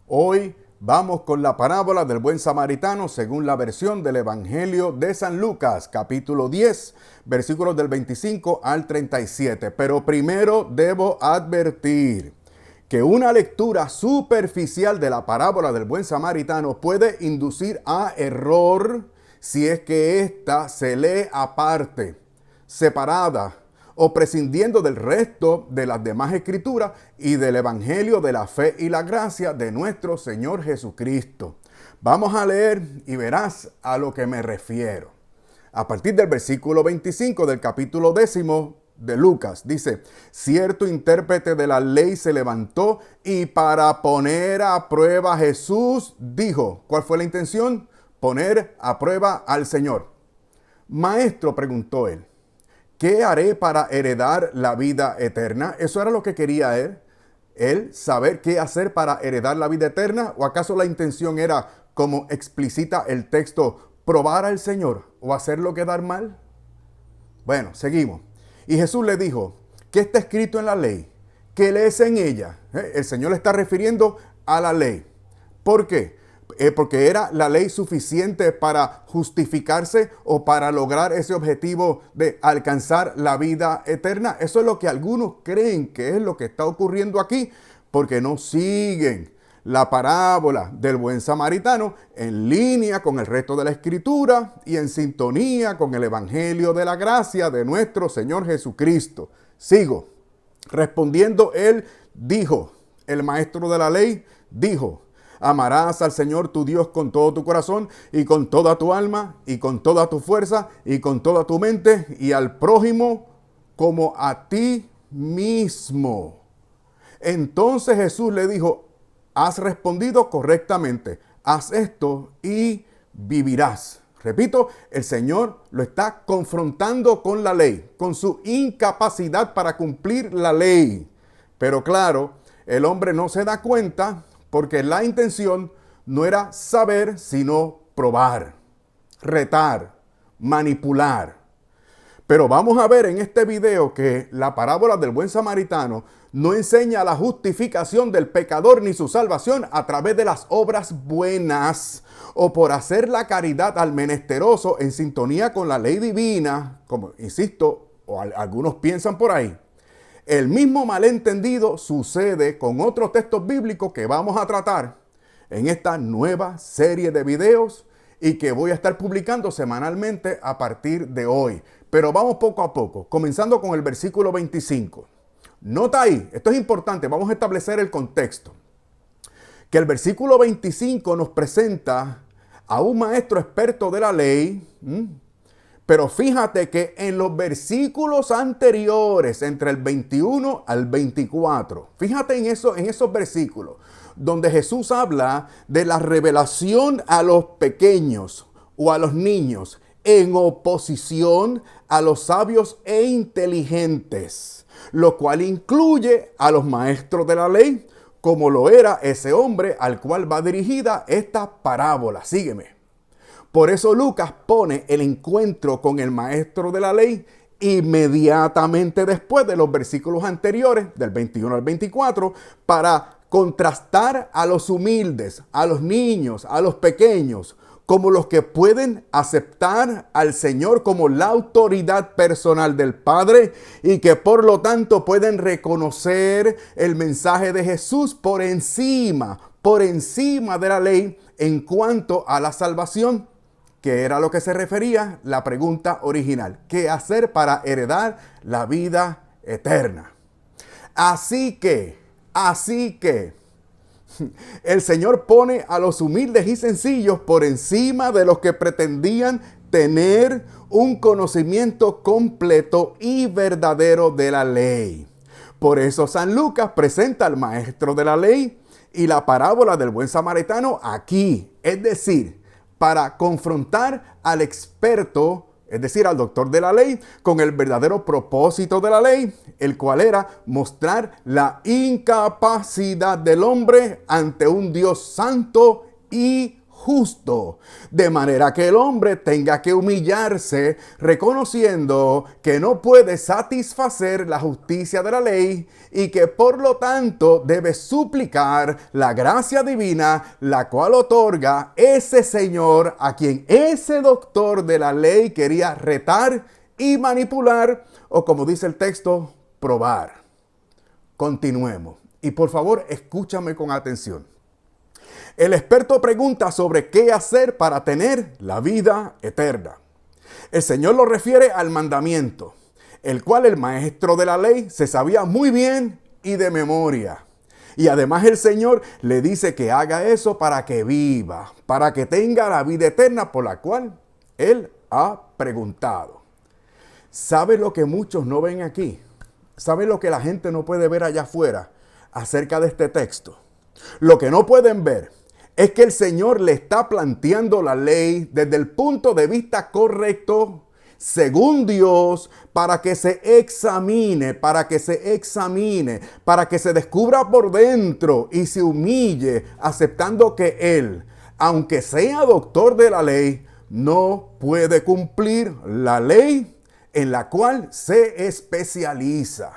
Hoy vamos con la parábola del buen samaritano según la versión del Evangelio de San Lucas, capítulo 10, versículos del 25 al 37. Pero primero debo advertir que una lectura superficial de la parábola del buen samaritano puede inducir a error si es que ésta se lee aparte, separada o prescindiendo del resto de las demás escrituras y del evangelio de la fe y la gracia de nuestro Señor Jesucristo. Vamos a leer y verás a lo que me refiero. A partir del versículo 25 del capítulo 10 de Lucas, dice: cierto intérprete de la ley se levantó y para poner a prueba a Jesús dijo. ¿Cuál fue la intención? Poner a prueba al Señor. Maestro, preguntó él, ¿qué haré para heredar la vida eterna? Eso era lo que quería él saber qué hacer para heredar la vida eterna. ¿O acaso la intención era, como explicita el texto, probar al Señor o hacerlo quedar mal? Bueno, seguimos. Y Jesús le dijo: ¿qué está escrito en la ley? ¿Qué lees en ella? El Señor le está refiriendo a la ley. ¿Por qué? Porque era la ley suficiente para justificarse o para lograr ese objetivo de alcanzar la vida eterna. Eso es lo que algunos creen que es lo que está ocurriendo aquí, porque no siguen la parábola del buen samaritano en línea con el resto de la escritura y en sintonía con el evangelio de la gracia de nuestro Señor Jesucristo. Sigo. Respondiendo él dijo, el maestro de la ley dijo: amarás al Señor tu Dios con todo tu corazón y con toda tu alma y con toda tu fuerza y con toda tu mente, y al prójimo como a ti mismo. Entonces Jesús le dijo: has respondido correctamente, haz esto y vivirás. Repito, el Señor lo está confrontando con la ley, con su incapacidad para cumplir la ley. Pero claro, el hombre no se da cuenta, porque la intención no era saber, sino probar, retar, manipular. Pero vamos a ver en este video que la parábola del buen samaritano no enseña la justificación del pecador ni su salvación a través de las obras buenas o por hacer la caridad al menesteroso en sintonía con la ley divina, como insisto, o algunos piensan por ahí. El mismo malentendido sucede con otros textos bíblicos que vamos a tratar en esta nueva serie de videos y que voy a estar publicando semanalmente a partir de hoy. Pero vamos poco a poco, comenzando con el versículo 25. Nota ahí, esto es importante, vamos a establecer el contexto. Que el versículo 25 nos presenta a un maestro experto de la ley. Pero fíjate que en los versículos anteriores, entre el 21 al 24, fíjate en esos versículos, donde Jesús habla de la revelación a los pequeños o a los niños, en oposición a los sabios e inteligentes, lo cual incluye a los maestros de la ley, como lo era ese hombre al cual va dirigida esta parábola. Sígueme. Por eso Lucas pone el encuentro con el maestro de la ley inmediatamente después de los versículos anteriores, del 21 al 24, para contrastar a los humildes, a los niños, a los pequeños, como los que pueden aceptar al Señor como la autoridad personal del Padre y que por lo tanto pueden reconocer el mensaje de Jesús por encima de la ley en cuanto a la salvación, que era lo que se refería la pregunta original: ¿qué hacer para heredar la vida eterna? Así que, el Señor pone a los humildes y sencillos por encima de los que pretendían tener un conocimiento completo y verdadero de la ley. Por eso San Lucas presenta al maestro de la ley y la parábola del buen samaritano aquí, es decir, para confrontar al experto, es decir, al doctor de la ley, con el verdadero propósito de la ley, el cual era mostrar la incapacidad del hombre ante un Dios santo y justo, de manera que el hombre tenga que humillarse, reconociendo que no puede satisfacer la justicia de la ley y que por lo tanto debe suplicar la gracia divina, la cual otorga ese Señor a quien ese doctor de la ley quería retar y manipular, o como dice el texto, probar. Continuemos. Y por favor, escúchame con atención. El experto pregunta sobre qué hacer para tener la vida eterna. El Señor lo refiere al mandamiento, el cual el maestro de la ley se sabía muy bien y de memoria. Y además el Señor le dice que haga eso para que viva, para que tenga la vida eterna por la cual Él ha preguntado. ¿Sabe lo que muchos no ven aquí? ¿Sabe lo que la gente no puede ver allá afuera acerca de este texto? Lo que no pueden ver es que el Señor le está planteando la ley desde el punto de vista correcto, según Dios, para que se examine, para que se descubra por dentro y se humille, aceptando que Él, aunque sea doctor de la ley, no puede cumplir la ley en la cual se especializa.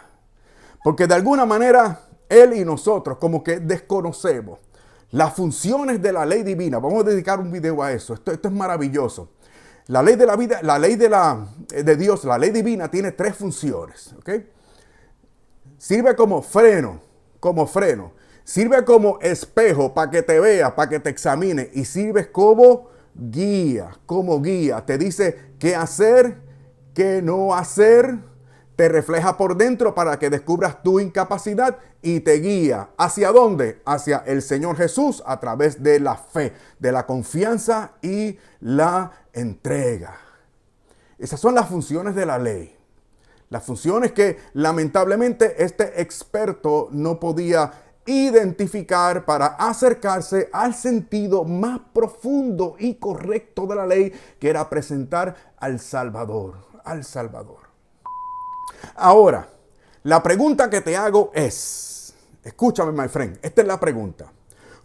Porque de alguna manera, Él y nosotros como que desconocemos las funciones de la ley divina. Vamos a dedicar un video a eso. Esto es maravilloso. La ley de la vida, la ley de Dios, la ley divina tiene tres funciones. ¿Okay? Sirve como freno. Sirve como espejo para que te vea, para que te examine. Y sirve como guía. Te dice qué hacer, qué no hacer. Te refleja por dentro para que descubras tu incapacidad y te guía. ¿Hacia dónde? Hacia el Señor Jesús a través de la fe, de la confianza y la entrega. Esas son las funciones de la ley. Las funciones que lamentablemente este experto no podía identificar para acercarse al sentido más profundo y correcto de la ley, que era presentar al Salvador. Ahora, la pregunta que te hago es, escúchame, my friend, esta es la pregunta.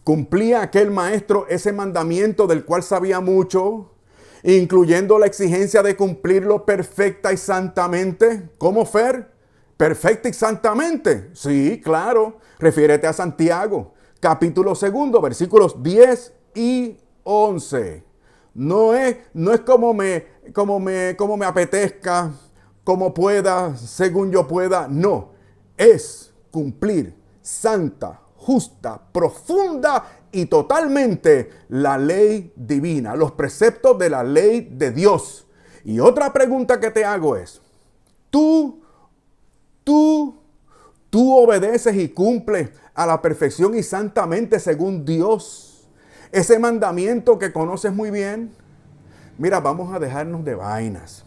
¿Cumplía aquel maestro ese mandamiento del cual sabía mucho, incluyendo la exigencia de cumplirlo perfecta y santamente? ¿Cómo, Fer? ¿Perfecta y santamente? Sí, claro. Refiérete a Santiago, capítulo 2, versículos 10 y 11. No es como me apetezca, como pueda, según yo pueda. No, es cumplir santa, justa, profunda y totalmente la ley divina, los preceptos de la ley de Dios. Y otra pregunta que te hago es, ¿tú obedeces y cumples a la perfección y santamente según Dios ese mandamiento que conoces muy bien? Mira, vamos a dejarnos de vainas.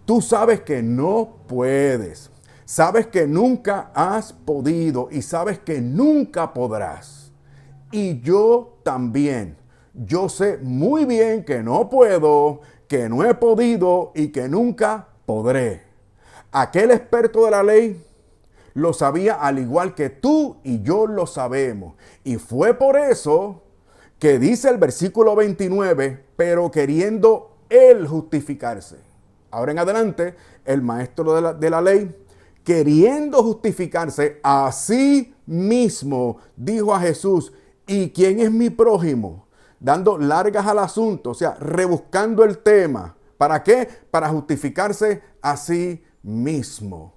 Tú sabes que no puedes, sabes que nunca has podido y sabes que nunca podrás. Y yo también, yo sé muy bien que no puedo, que no he podido y que nunca podré. Aquel experto de la ley lo sabía al igual que tú y yo lo sabemos. Y fue por eso que dice el versículo 29, pero queriendo él justificarse. Ahora en adelante, el maestro de la ley, queriendo justificarse a sí mismo, dijo a Jesús, ¿y quién es mi prójimo? Dando largas al asunto, o sea, rebuscando el tema. ¿Para qué? Para justificarse a sí mismo.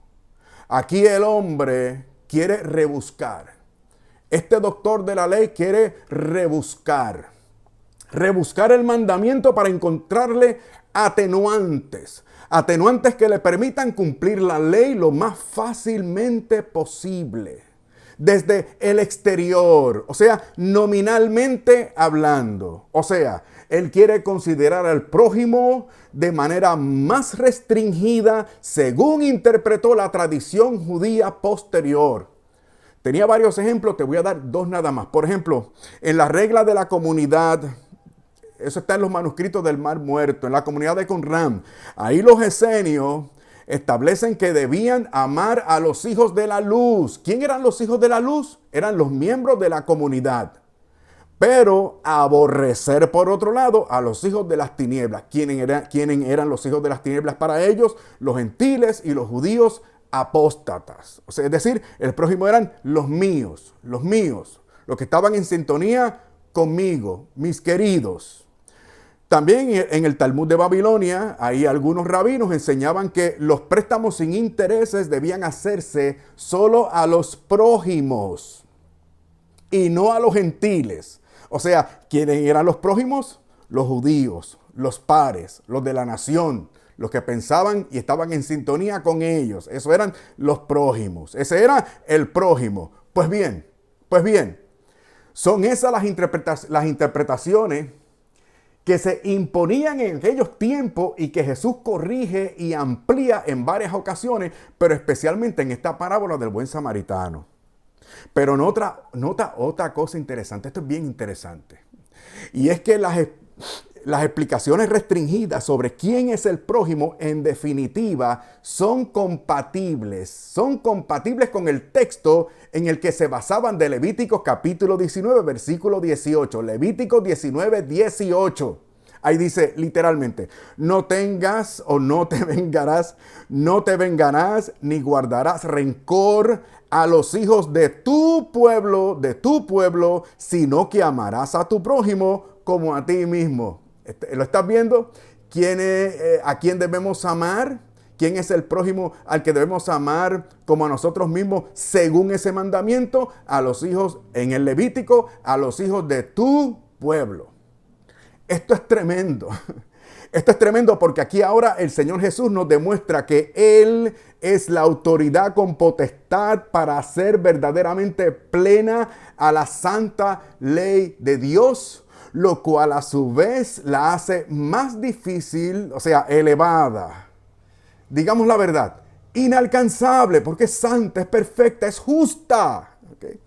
Aquí el hombre quiere rebuscar. Este doctor de la ley quiere rebuscar el mandamiento para encontrarle atenuantes que le permitan cumplir la ley lo más fácilmente posible, desde el exterior, o sea, nominalmente hablando. O sea, él quiere considerar al prójimo de manera más restringida, según interpretó la tradición judía posterior. Tenía varios ejemplos, te voy a dar dos nada más. Por ejemplo, en la regla de la comunidad, eso está en los manuscritos del Mar Muerto, en la comunidad de Qumran. Ahí los esenios establecen que debían amar a los hijos de la luz. ¿Quién eran los hijos de la luz? Eran los miembros de la comunidad. pero aborrecer por otro lado a los hijos de las tinieblas. ¿Quiénes eran los hijos de las tinieblas para ellos? Los gentiles y los judíos apóstatas. O sea, es decir, el prójimo eran los míos, los que estaban en sintonía conmigo, mis queridos. También en el Talmud de Babilonia, ahí algunos rabinos enseñaban que los préstamos sin intereses debían hacerse solo a los prójimos y no a los gentiles. O sea, ¿quiénes eran los prójimos? Los judíos, los pares, los de la nación, los que pensaban y estaban en sintonía con ellos. Esos eran los prójimos. Ese era el prójimo. Pues bien, son esas las interpretaciones que se imponían en aquellos tiempos y que Jesús corrige y amplía en varias ocasiones, pero especialmente en esta parábola del buen samaritano. Pero nota otra cosa interesante, esto es bien interesante, y es que las explicaciones restringidas sobre quién es el prójimo, en definitiva, son compatibles con el texto en el que se basaban de Levíticos capítulo 19, versículo 18. Levíticos 19, 18. Ahí dice literalmente: no tengas o no te vengarás, ni guardarás rencor a los hijos de tu pueblo, sino que amarás a tu prójimo como a ti mismo. ¿Lo estás viendo? ¿A quién debemos amar? ¿Quién es el prójimo al que debemos amar como a nosotros mismos según ese mandamiento? A los hijos, en el Levítico, a los hijos de tu pueblo. Esto es tremendo. Esto es tremendo porque aquí ahora el Señor Jesús nos demuestra que Él es la autoridad con potestad para hacer verdaderamente plena a la santa ley de Dios, lo cual a su vez la hace más difícil, o sea, elevada. Digamos la verdad, inalcanzable, porque es santa, es perfecta, es justa. ¿Okay?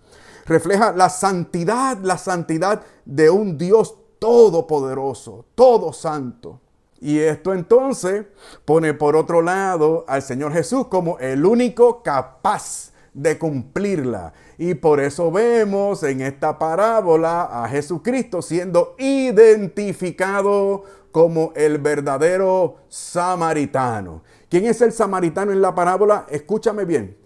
Refleja la santidad de un Dios todopoderoso, todo santo. Y esto entonces pone por otro lado al Señor Jesús como el único capaz de cumplirla. Y por eso vemos en esta parábola a Jesucristo siendo identificado como el verdadero samaritano. ¿Quién es el samaritano en la parábola? Escúchame bien.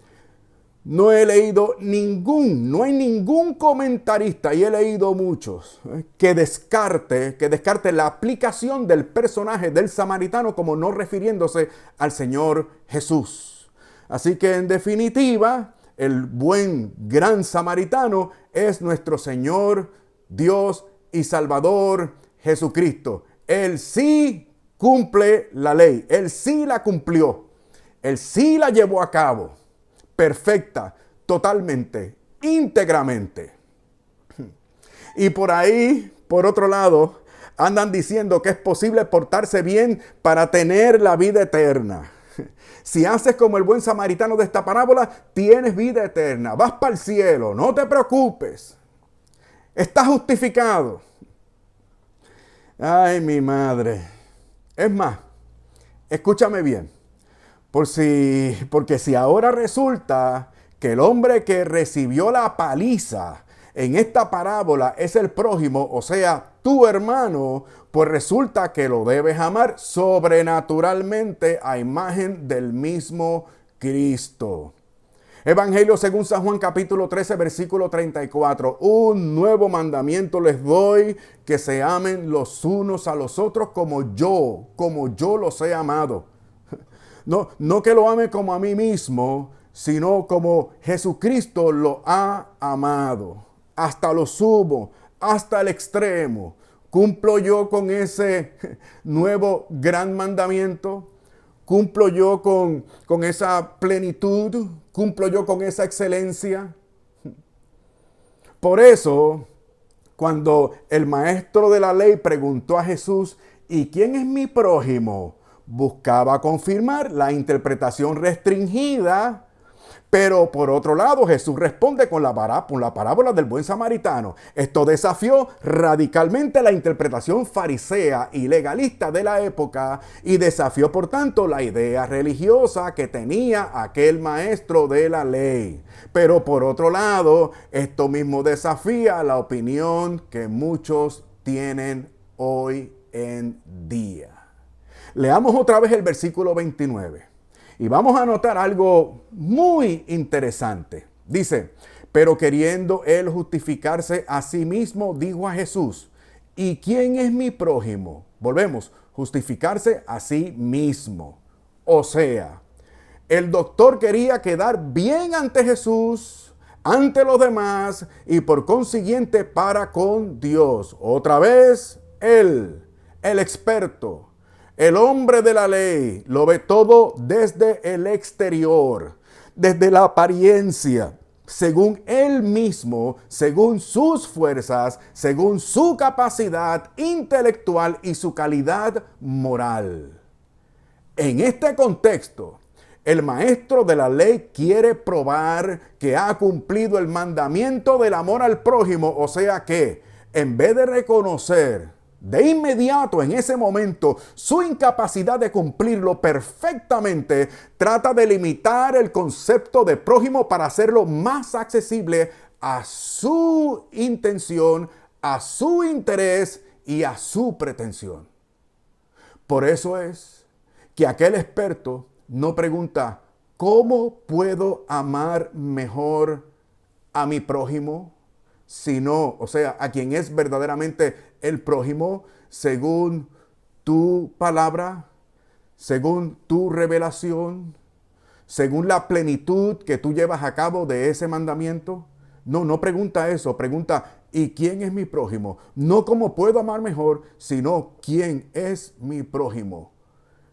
No he leído no hay ningún comentarista, y he leído muchos, que descarte la aplicación del personaje del samaritano como no refiriéndose al Señor Jesús. Así que en definitiva, el buen gran samaritano es nuestro Señor, Dios y Salvador Jesucristo. Él sí cumple la ley, Él sí la cumplió, Él sí la llevó a cabo. Perfecta, totalmente, íntegramente. Y por ahí, por otro lado, andan diciendo que es posible portarse bien para tener la vida eterna. Si haces como el buen samaritano de esta parábola, tienes vida eterna, vas para el cielo, no te preocupes. Estás justificado. Ay, mi madre. Es más, escúchame bien. Porque si ahora resulta que el hombre que recibió la paliza en esta parábola es el prójimo, o sea, tu hermano, pues resulta que lo debes amar sobrenaturalmente a imagen del mismo Cristo. Evangelio según San Juan capítulo 13 versículo 34. Un nuevo mandamiento les doy, que se amen los unos a los otros como yo los he amado. No que lo ame como a mí mismo, sino como Jesucristo lo ha amado. Hasta lo sumo, hasta el extremo. ¿Cumplo yo con ese nuevo gran mandamiento? ¿Cumplo yo con esa plenitud? ¿Cumplo yo con esa excelencia? Por eso, cuando el maestro de la ley preguntó a Jesús, ¿y quién es mi prójimo?, buscaba confirmar la interpretación restringida Pero por otro lado, Jesús responde con la parábola del buen samaritano. Esto desafió radicalmente la interpretación farisea y legalista de la época y desafió, por tanto, la idea religiosa que tenía aquel maestro de la ley. Pero por otro lado, esto mismo desafía la opinión que muchos tienen hoy en día. Leamos otra vez el versículo 29. Y vamos a notar algo muy interesante. Dice, pero queriendo él justificarse a sí mismo, dijo a Jesús, ¿y quién es mi prójimo? Volvemos, justificarse a sí mismo. O sea, el doctor quería quedar bien ante Jesús, ante los demás y por consiguiente para con Dios. Otra vez, él, el experto, el hombre de la ley, lo ve todo desde el exterior, desde la apariencia, según él mismo, según sus fuerzas, según su capacidad intelectual y su calidad moral. En este contexto, el maestro de la ley quiere probar que ha cumplido el mandamiento del amor al prójimo, o sea que, en vez de reconocer de inmediato en ese momento su incapacidad de cumplirlo perfectamente, trata de limitar el concepto de prójimo para hacerlo más accesible a su intención, a su interés y a su pretensión. Por eso es que aquel experto no pregunta, ¿cómo puedo amar mejor a mi prójimo? Sino, o sea, a quien es verdaderamente el prójimo, según tu palabra, según tu revelación, según la plenitud que tú llevas a cabo de ese mandamiento. No pregunta eso, pregunta, ¿y quién es mi prójimo? No cómo puedo amar mejor, sino quién es mi prójimo.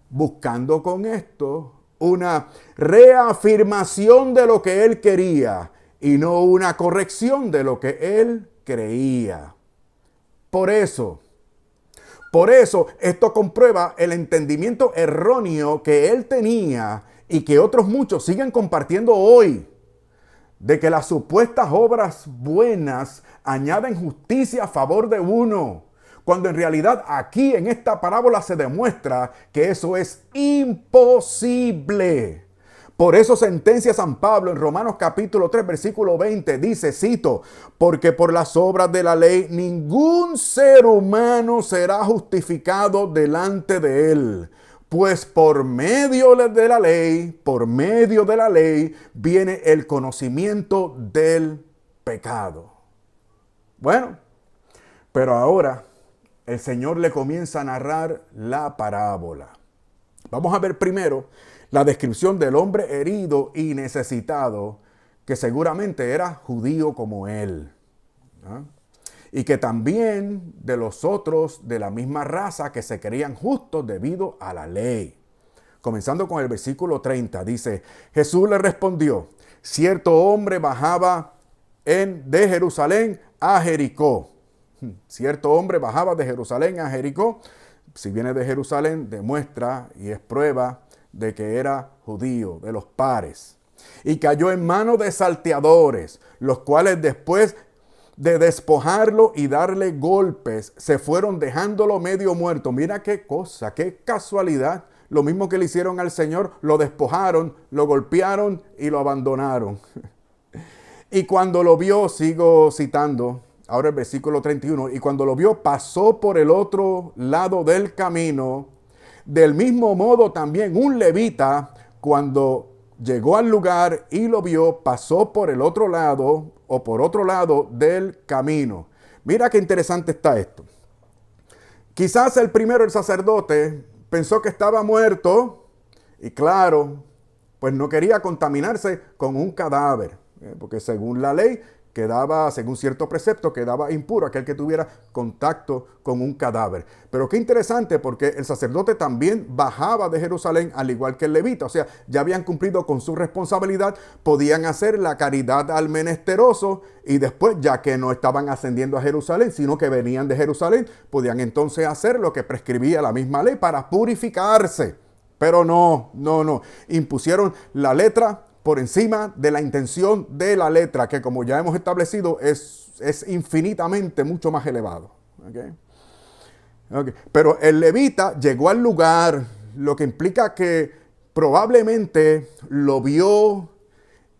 Buscando con esto una reafirmación de lo que él quería y no una corrección de lo que él creía. Por eso, esto comprueba el entendimiento erróneo que él tenía y que otros muchos siguen compartiendo hoy, de que las supuestas obras buenas añaden justicia a favor de uno, cuando en realidad aquí en esta parábola se demuestra que eso es imposible. Por eso sentencia San Pablo en Romanos capítulo 3, versículo 20, dice, cito, porque por las obras de la ley ningún ser humano será justificado delante de él, pues por medio de la ley viene el conocimiento del pecado. Bueno, pero ahora el Señor le comienza a narrar la parábola. Vamos a ver primero la descripción del hombre herido y necesitado, que seguramente era judío como él, ¿no? Y que también de los otros de la misma raza que se creían justos debido a la ley. Comenzando con el versículo 30, dice, Jesús le respondió, cierto hombre bajaba de Jerusalén a Jericó. Cierto hombre bajaba de Jerusalén a Jericó. Si viene de Jerusalén, demuestra y es prueba de que era judío, de los pares. Y cayó en manos de salteadores, los cuales después de despojarlo y darle golpes, se fueron dejándolo medio muerto. Mira qué cosa, qué casualidad. Lo mismo que le hicieron al Señor, lo despojaron, lo golpearon y lo abandonaron. Y cuando lo vio, sigo citando, ahora el versículo 31, y cuando lo vio, pasó por el otro lado del camino. Del mismo modo también un levita, cuando llegó al lugar y lo vio, pasó por el otro lado o por otro lado del camino. Mira qué interesante está esto. Quizás el primero, el sacerdote, pensó que estaba muerto y claro, pues no quería contaminarse con un cadáver, porque según la ley, según cierto precepto, quedaba impuro aquel que tuviera contacto con un cadáver. Pero qué interesante, porque el sacerdote también bajaba de Jerusalén, al igual que el levita. O sea, ya habían cumplido con su responsabilidad, podían hacer la caridad al menesteroso y después, ya que no estaban ascendiendo a Jerusalén, sino que venían de Jerusalén, podían entonces hacer lo que prescribía la misma ley para purificarse. Pero no. Impusieron la letra por encima de la intención de la letra, que como ya hemos establecido es infinitamente mucho más elevado. Pero el levita llegó al lugar, lo que implica que probablemente lo vio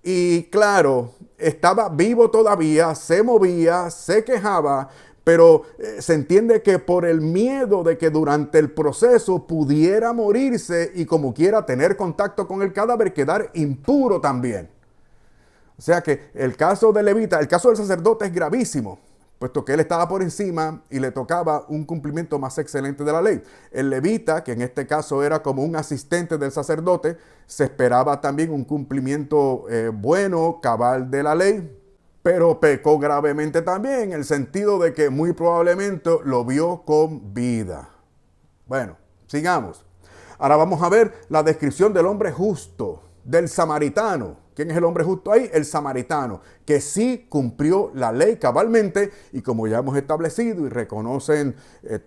y claro, estaba vivo todavía, se movía, se quejaba, pero se entiende que por el miedo de que durante el proceso pudiera morirse y como quiera tener contacto con el cadáver, quedar impuro también. O sea que el caso del levita, el caso del sacerdote es gravísimo, puesto que él estaba por encima y le tocaba un cumplimiento más excelente de la ley. El levita, que en este caso era como un asistente del sacerdote, se esperaba también un cumplimiento bueno, cabal de la ley, pero pecó gravemente también en el sentido de que muy probablemente lo vio con vida. Bueno, sigamos. Ahora vamos a ver la descripción del hombre justo, del samaritano. ¿Quién es el hombre justo ahí? El samaritano, que sí cumplió la ley cabalmente y como ya hemos establecido y reconocen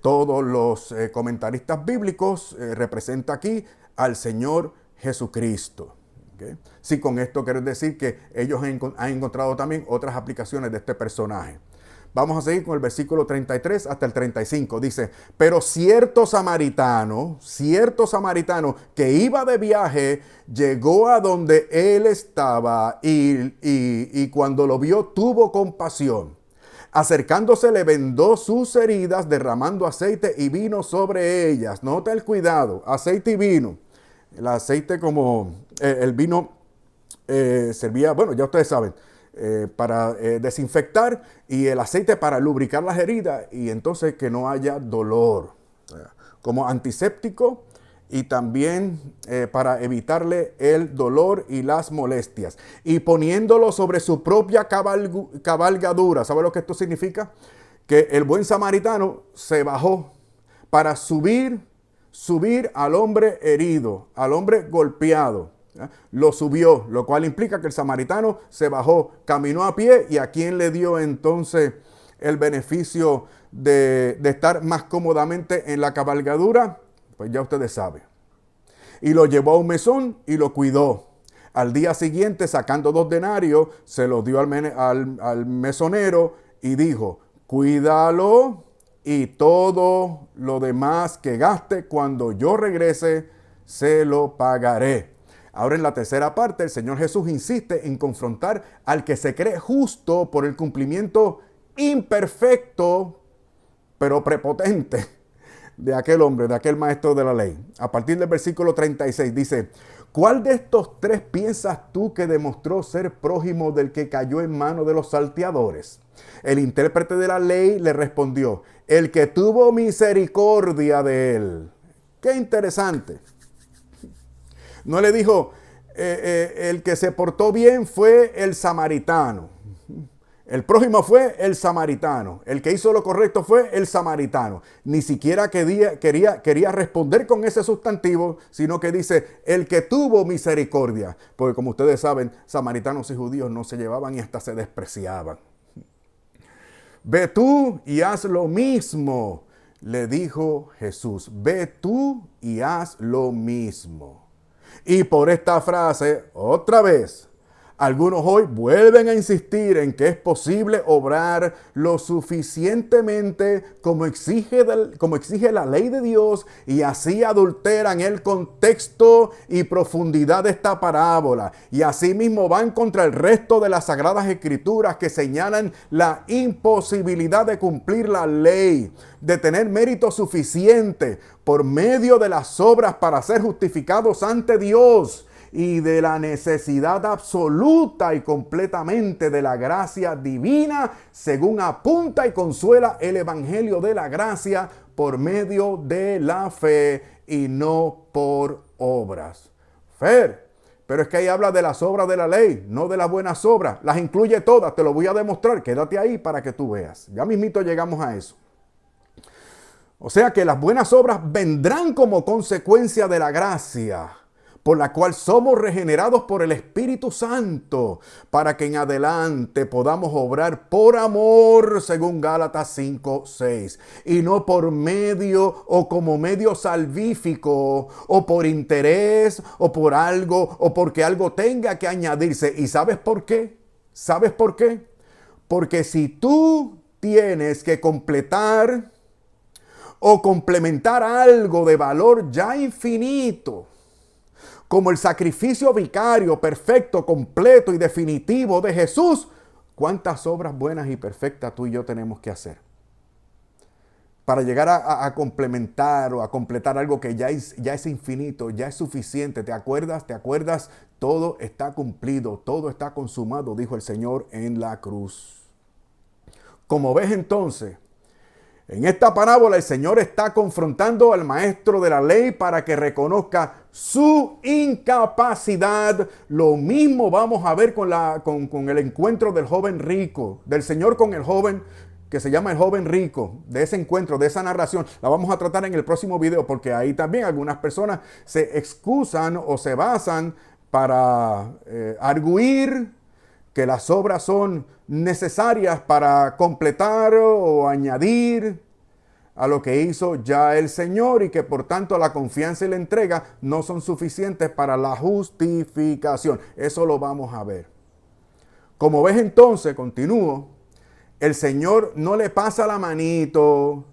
todos los comentaristas bíblicos, representa aquí al Señor Jesucristo. ¿Okay? Sí, con esto quiero decir que ellos han encontrado también otras aplicaciones de este personaje. Vamos a seguir con el versículo 33 hasta el 35. Dice, pero cierto samaritano que iba de viaje, llegó a donde él estaba y cuando lo vio tuvo compasión. Acercándose le vendó sus heridas, derramando aceite y vino sobre ellas. Nota el cuidado, aceite y vino. El aceite como el vino servía, bueno, ya ustedes saben, para desinfectar y el aceite para lubricar las heridas y entonces que no haya dolor, como antiséptico y también para evitarle el dolor y las molestias y poniéndolo sobre su propia cabalgadura. ¿Sabe lo que esto significa? Que el buen samaritano se bajó para subir al hombre herido, al hombre golpeado. Lo subió, lo cual implica que el samaritano se bajó, caminó a pie y a quien le dio entonces el beneficio de estar más cómodamente en la cabalgadura, pues ya ustedes saben. Y lo llevó a un mesón y lo cuidó. Al día siguiente, sacando 2 denarios, se los dio al mesonero y dijo, cuídalo y todo lo demás que gaste cuando yo regrese, se lo pagaré. Ahora en la tercera parte, el Señor Jesús insiste en confrontar al que se cree justo por el cumplimiento imperfecto, pero prepotente de aquel hombre, de aquel maestro de la ley. A partir del versículo 36 dice, ¿cuál de estos 3 piensas tú que demostró ser prójimo del que cayó en manos de los salteadores? El intérprete de la ley le respondió, el que tuvo misericordia de él. Qué interesante. No le dijo, el que se portó bien fue el samaritano. El prójimo fue el samaritano. El que hizo lo correcto fue el samaritano. Ni siquiera quería responder con ese sustantivo, sino que dice, el que tuvo misericordia. Porque como ustedes saben, samaritanos y judíos no se llevaban y hasta se despreciaban. Ve tú y haz lo mismo, le dijo Jesús. Ve tú y haz lo mismo. Y por esta frase, otra vez, algunos hoy vuelven a insistir en que es posible obrar lo suficientemente como exige la ley de Dios y así adulteran el contexto y profundidad de esta parábola. Y asimismo van contra el resto de las Sagradas Escrituras que señalan la imposibilidad de cumplir la ley, de tener mérito suficiente por medio de las obras para ser justificados ante Dios y de la necesidad absoluta y completamente de la gracia divina, según apunta y consuela el Evangelio de la gracia por medio de la fe y no por obras. Fer, pero es que ahí habla de las obras de la ley, no de las buenas obras. Las incluye todas, te lo voy a demostrar. Quédate ahí para que tú veas. Ya mismito llegamos a eso. O sea que las buenas obras vendrán como consecuencia de la gracia, por la cual somos regenerados por el Espíritu Santo, para que en adelante podamos obrar por amor, según Gálatas 5:6, y no por medio o como medio salvífico, o por interés, o por algo, o porque algo tenga que añadirse. ¿Y sabes por qué? ¿Sabes por qué? Porque si tú tienes que completar o complementar algo de valor ya infinito, como el sacrificio vicario, perfecto, completo y definitivo de Jesús, ¿cuántas obras buenas y perfectas tú y yo tenemos que hacer? Para llegar a complementar o a completar algo que ya es infinito, ya es suficiente. ¿Te acuerdas? ¿Te acuerdas? Todo está cumplido, todo está consumado, dijo el Señor en la cruz. Como ves entonces, en esta parábola el Señor está confrontando al maestro de la ley para que reconozca su incapacidad. Lo mismo vamos a ver con el encuentro del joven rico, del Señor con el joven que se llama el joven rico, de ese encuentro, de esa narración. La vamos a tratar en el próximo video, porque ahí también algunas personas se excusan o se basan para arguir que las obras son necesarias para completar o añadir a lo que hizo ya el Señor, y que por tanto la confianza y la entrega no son suficientes para la justificación. Eso lo vamos a ver. Como ves entonces, continúo, el Señor no le pasa la manito,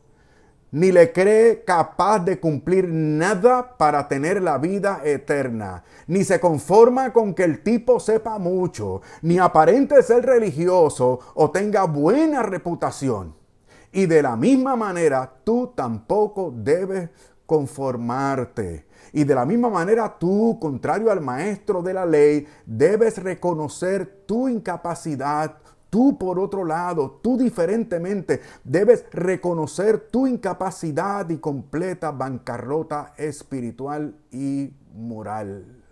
ni le cree capaz de cumplir nada para tener la vida eterna, ni se conforma con que el tipo sepa mucho, ni aparente ser religioso o tenga buena reputación. Y de la misma manera, tú tampoco debes conformarte. Y de la misma manera, tú, contrario al maestro de la ley, debes reconocer tu incapacidad. Tú, por otro lado, tú diferentemente, debes reconocer tu incapacidad y completa bancarrota espiritual y moral.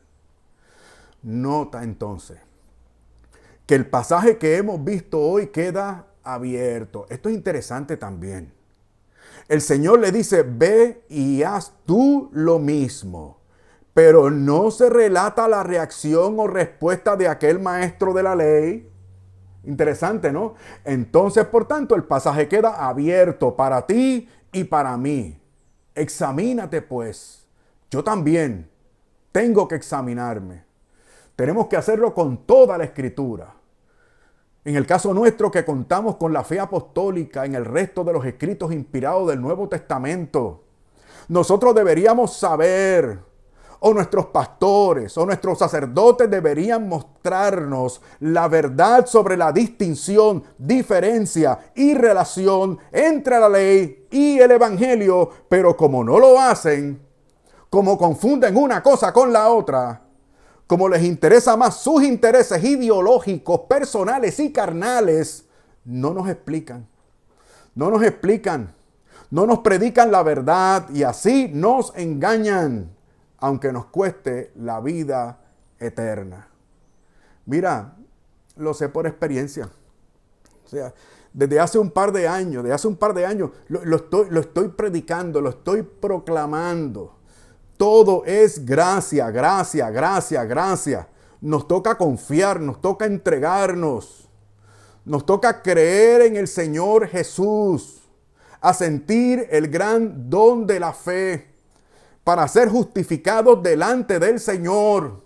Nota entonces que el pasaje que hemos visto hoy queda abierto. Esto es interesante también. El Señor le dice, ve y haz tú lo mismo. Pero no se relata la reacción o respuesta de aquel maestro de la ley. Interesante, ¿no? Entonces, por tanto, el pasaje queda abierto para ti y para mí. Examínate, pues. Yo también tengo que examinarme. Tenemos que hacerlo con toda la Escritura. En el caso nuestro, que contamos con la fe apostólica en el resto de los escritos inspirados del Nuevo Testamento, nosotros deberíamos saber, o nuestros pastores, o nuestros sacerdotes deberían mostrarnos la verdad sobre la distinción, diferencia y relación entre la ley y el Evangelio, pero como no lo hacen, como confunden una cosa con la otra, como les interesa más sus intereses ideológicos, personales y carnales, no nos explican, no nos predican la verdad y así nos engañan, aunque nos cueste la vida eterna. Mira, lo sé por experiencia. O sea, desde hace un par de años, lo estoy predicando, lo estoy proclamando. Todo es gracia, gracia, gracia, gracia. Nos toca confiar, nos toca entregarnos. Nos toca creer en el Señor Jesús, a sentir el gran don de la fe para ser justificados delante del Señor.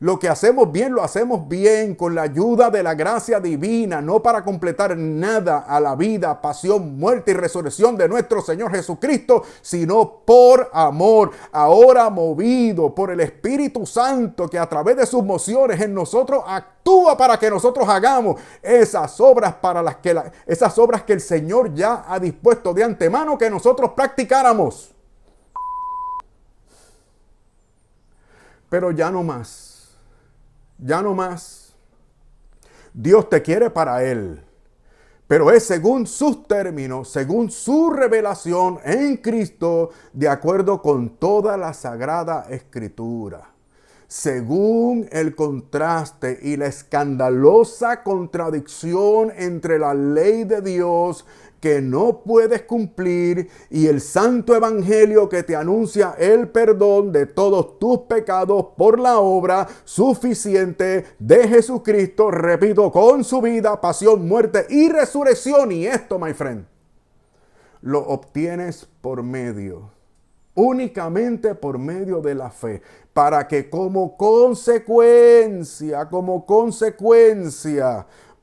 Lo que hacemos bien, lo hacemos bien con la ayuda de la gracia divina, no para completar nada a la vida, pasión, muerte y resurrección de nuestro Señor Jesucristo, sino por amor, ahora movido por el Espíritu Santo, que a través de sus mociones en nosotros actúa para que nosotros hagamos esas obras esas obras que el Señor ya ha dispuesto de antemano que nosotros practicáramos. Pero ya no más. Ya no más. Dios te quiere para Él, pero es según sus términos, según su revelación en Cristo, de acuerdo con toda la Sagrada Escritura. Según el contraste y la escandalosa contradicción entre la ley de Dios que no puedes cumplir y el santo evangelio que te anuncia el perdón de todos tus pecados por la obra suficiente de Jesucristo, repito, con su vida, pasión, muerte y resurrección. Y esto, my friend, lo obtienes por medio, únicamente por medio de la fe, para que como consecuencia,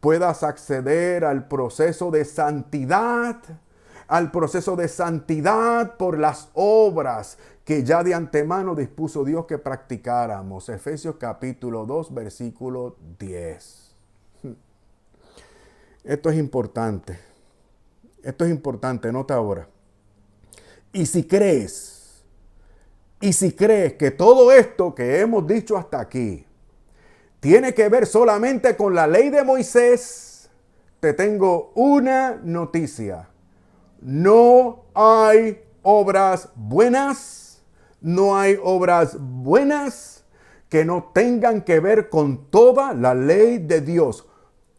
puedas acceder al proceso de santidad, por las obras que ya de antemano dispuso Dios que practicáramos. Efesios capítulo 2, versículo 10. Esto es importante. Nota ahora. Y si crees que todo esto que hemos dicho hasta aquí tiene que ver solamente con la ley de Moisés, te tengo una noticia. No hay obras buenas que no tengan que ver con toda la ley de Dios.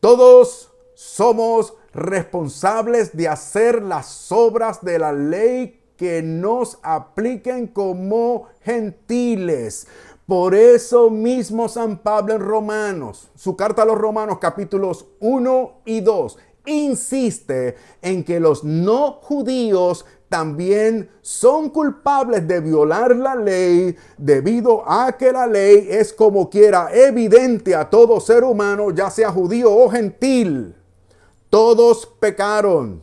Todos somos responsables de hacer las obras de la ley que nos apliquen como gentiles. Por eso mismo San Pablo en Romanos, su carta a los Romanos capítulos 1 y 2, insiste en que los no judíos también son culpables de violar la ley, debido a que la ley es como quiera evidente a todo ser humano, ya sea judío o gentil. Todos pecaron.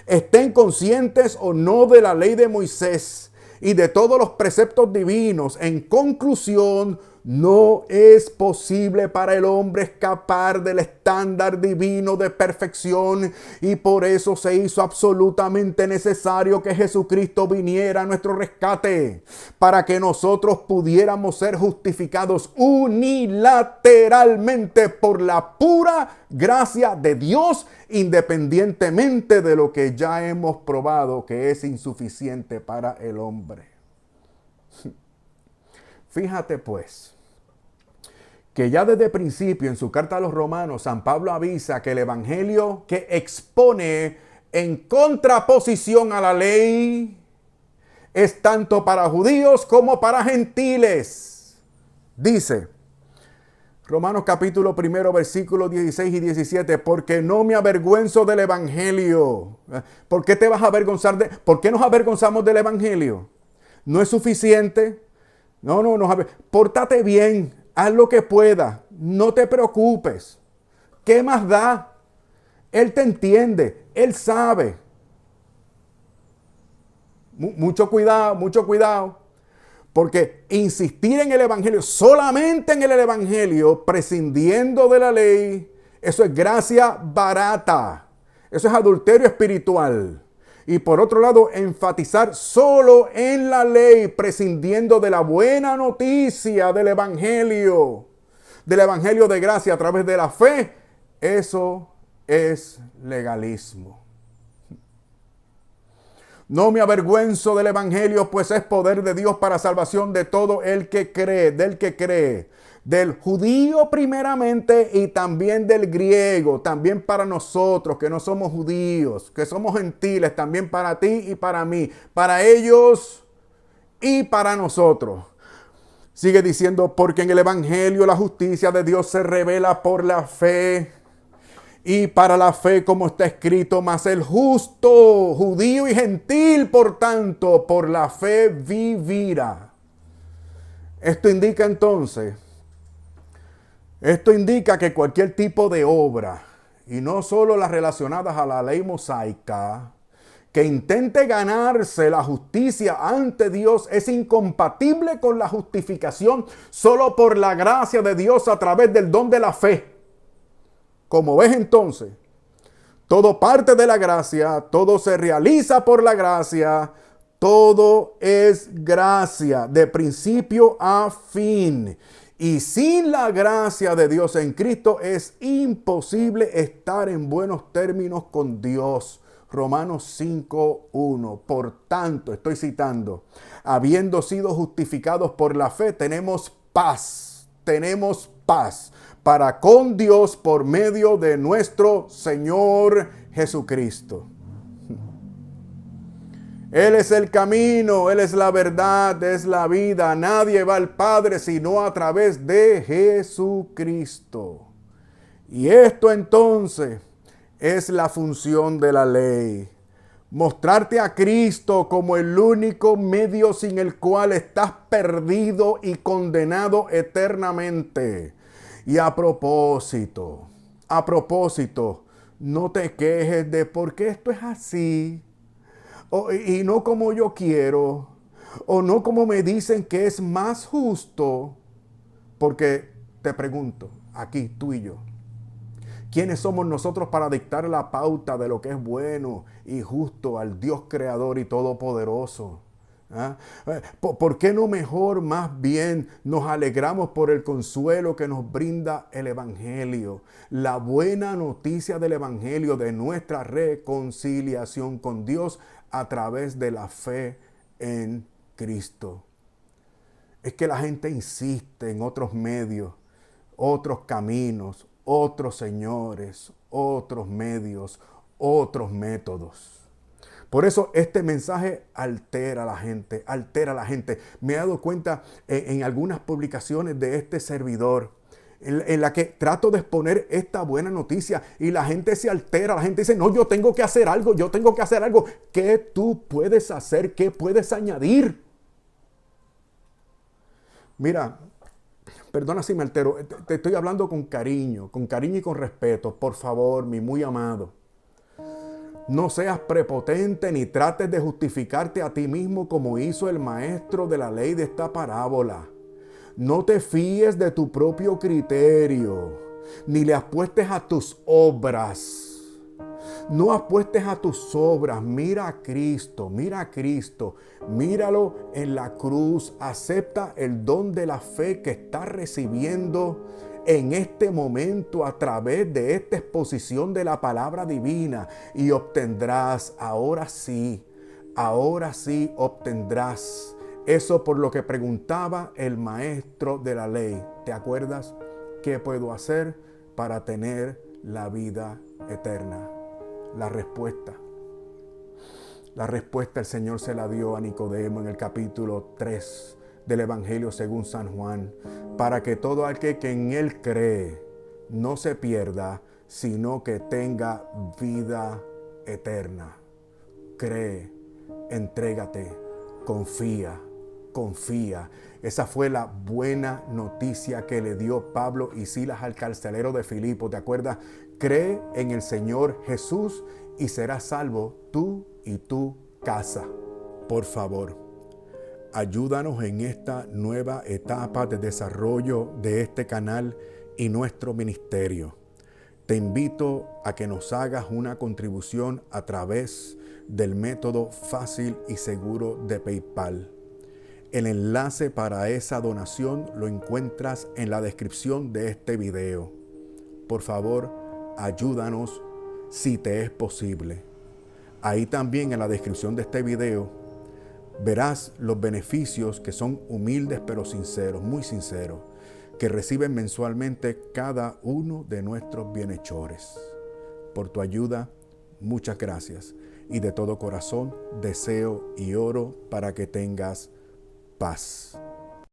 Estén conscientes o no de la ley de Moisés y de todos los preceptos divinos. En conclusión, no es posible para el hombre escapar del estándar divino de perfección, y por eso se hizo absolutamente necesario que Jesucristo viniera a nuestro rescate, para que nosotros pudiéramos ser justificados unilateralmente por la pura gracia de Dios, independientemente de lo que ya hemos probado que es insuficiente para el hombre. Fíjate pues, que ya desde el principio en su carta a los Romanos, San Pablo avisa que el evangelio que expone en contraposición a la ley es tanto para judíos como para gentiles. Dice, Romanos capítulo 1, versículos 16 y 17, porque no me avergüenzo del evangelio. ¿Por qué te vas a avergonzar por qué nos avergonzamos del evangelio? ¿No es suficiente? No, pórtate bien, haz lo que puedas, no te preocupes. ¿Qué más da? Él te entiende, Él sabe. Mucho cuidado, porque insistir en el evangelio, solamente en el evangelio, prescindiendo de la ley, eso es gracia barata, eso es adulterio espiritual. Y por otro lado, enfatizar solo en la ley, prescindiendo de la buena noticia del evangelio de gracia a través de la fe, eso es legalismo. No me avergüenzo del evangelio, pues es poder de Dios para salvación de todo el que cree, del judío primeramente y también del griego, también para nosotros que no somos judíos, que somos gentiles, también para ti y para mí, para ellos y para nosotros. Sigue diciendo, porque en el evangelio la justicia de Dios se revela por la fe, y para la fe, como está escrito, mas el justo, judío y gentil, por tanto, por la fe vivirá. Esto indica que cualquier tipo de obra, y no solo las relacionadas a la ley mosaica, que intente ganarse la justicia ante Dios, es incompatible con la justificación solo por la gracia de Dios a través del don de la fe. Como ves entonces, todo parte de la gracia, todo se realiza por la gracia, todo es gracia de principio a fin. Y sin la gracia de Dios en Cristo es imposible estar en buenos términos con Dios. Romanos 5:1. Por tanto, estoy citando, habiendo sido justificados por la fe, tenemos paz para con Dios por medio de nuestro Señor Jesucristo. Él es el camino, Él es la verdad, es la vida. Nadie va al Padre sino a través de Jesucristo. Y esto entonces es la función de la ley. Mostrarte a Cristo como el único medio sin el cual estás perdido y condenado eternamente. Y a propósito, no te quejes de por qué esto es así. Y no como yo quiero, o no como me dicen que es más justo, porque te pregunto, aquí tú y yo, ¿quiénes somos nosotros para dictar la pauta de lo que es bueno y justo al Dios creador y todopoderoso? ¿Ah? ¿Por qué no mejor más bien nos alegramos por el consuelo que nos brinda el Evangelio? La buena noticia del Evangelio de nuestra reconciliación con Dios a través de la fe en Cristo. Es que la gente insiste en otros medios, otros caminos, otros señores, otros medios, otros métodos. Por eso este mensaje altera a la gente. Me he dado cuenta en algunas publicaciones de este servidor en la que trato de exponer esta buena noticia y la gente se altera, la gente dice, no, yo tengo que hacer algo. ¿Qué tú puedes hacer? ¿Qué puedes añadir? Mira, perdona si me altero, te estoy hablando con cariño y con respeto. Por favor, mi muy amado. No seas prepotente ni trates de justificarte a ti mismo como hizo el maestro de la ley de esta parábola. No te fíes de tu propio criterio, ni le apuestes a tus obras. No apuestes a tus obras. Mira a Cristo, míralo en la cruz. Acepta el don de la fe que estás recibiendo en este momento a través de esta exposición de la palabra divina y obtendrás, ahora sí obtendrás eso por lo que preguntaba el maestro de la ley. ¿Te acuerdas? ¿Qué puedo hacer para tener la vida eterna? La respuesta el Señor se la dio a Nicodemo en el capítulo 3 del Evangelio según San Juan, para que todo aquel que en Él cree no se pierda, sino que tenga vida eterna. Cree, entrégate, confía. Esa fue la buena noticia que le dio Pablo y Silas al carcelero de Filipo. ¿Te acuerdas? Cree en el Señor Jesús y serás salvo tú y tu casa. Por favor, ayúdanos en esta nueva etapa de desarrollo de este canal y nuestro ministerio. Te invito a que nos hagas una contribución a través del método fácil y seguro de PayPal. El enlace para esa donación lo encuentras en la descripción de este video. Por favor, ayúdanos si te es posible. Ahí también en la descripción de este video verás los beneficios que son humildes pero sinceros, muy sinceros, que reciben mensualmente cada uno de nuestros bienhechores. Por tu ayuda, muchas gracias. Y de todo corazón deseo y oro para que tengas paz.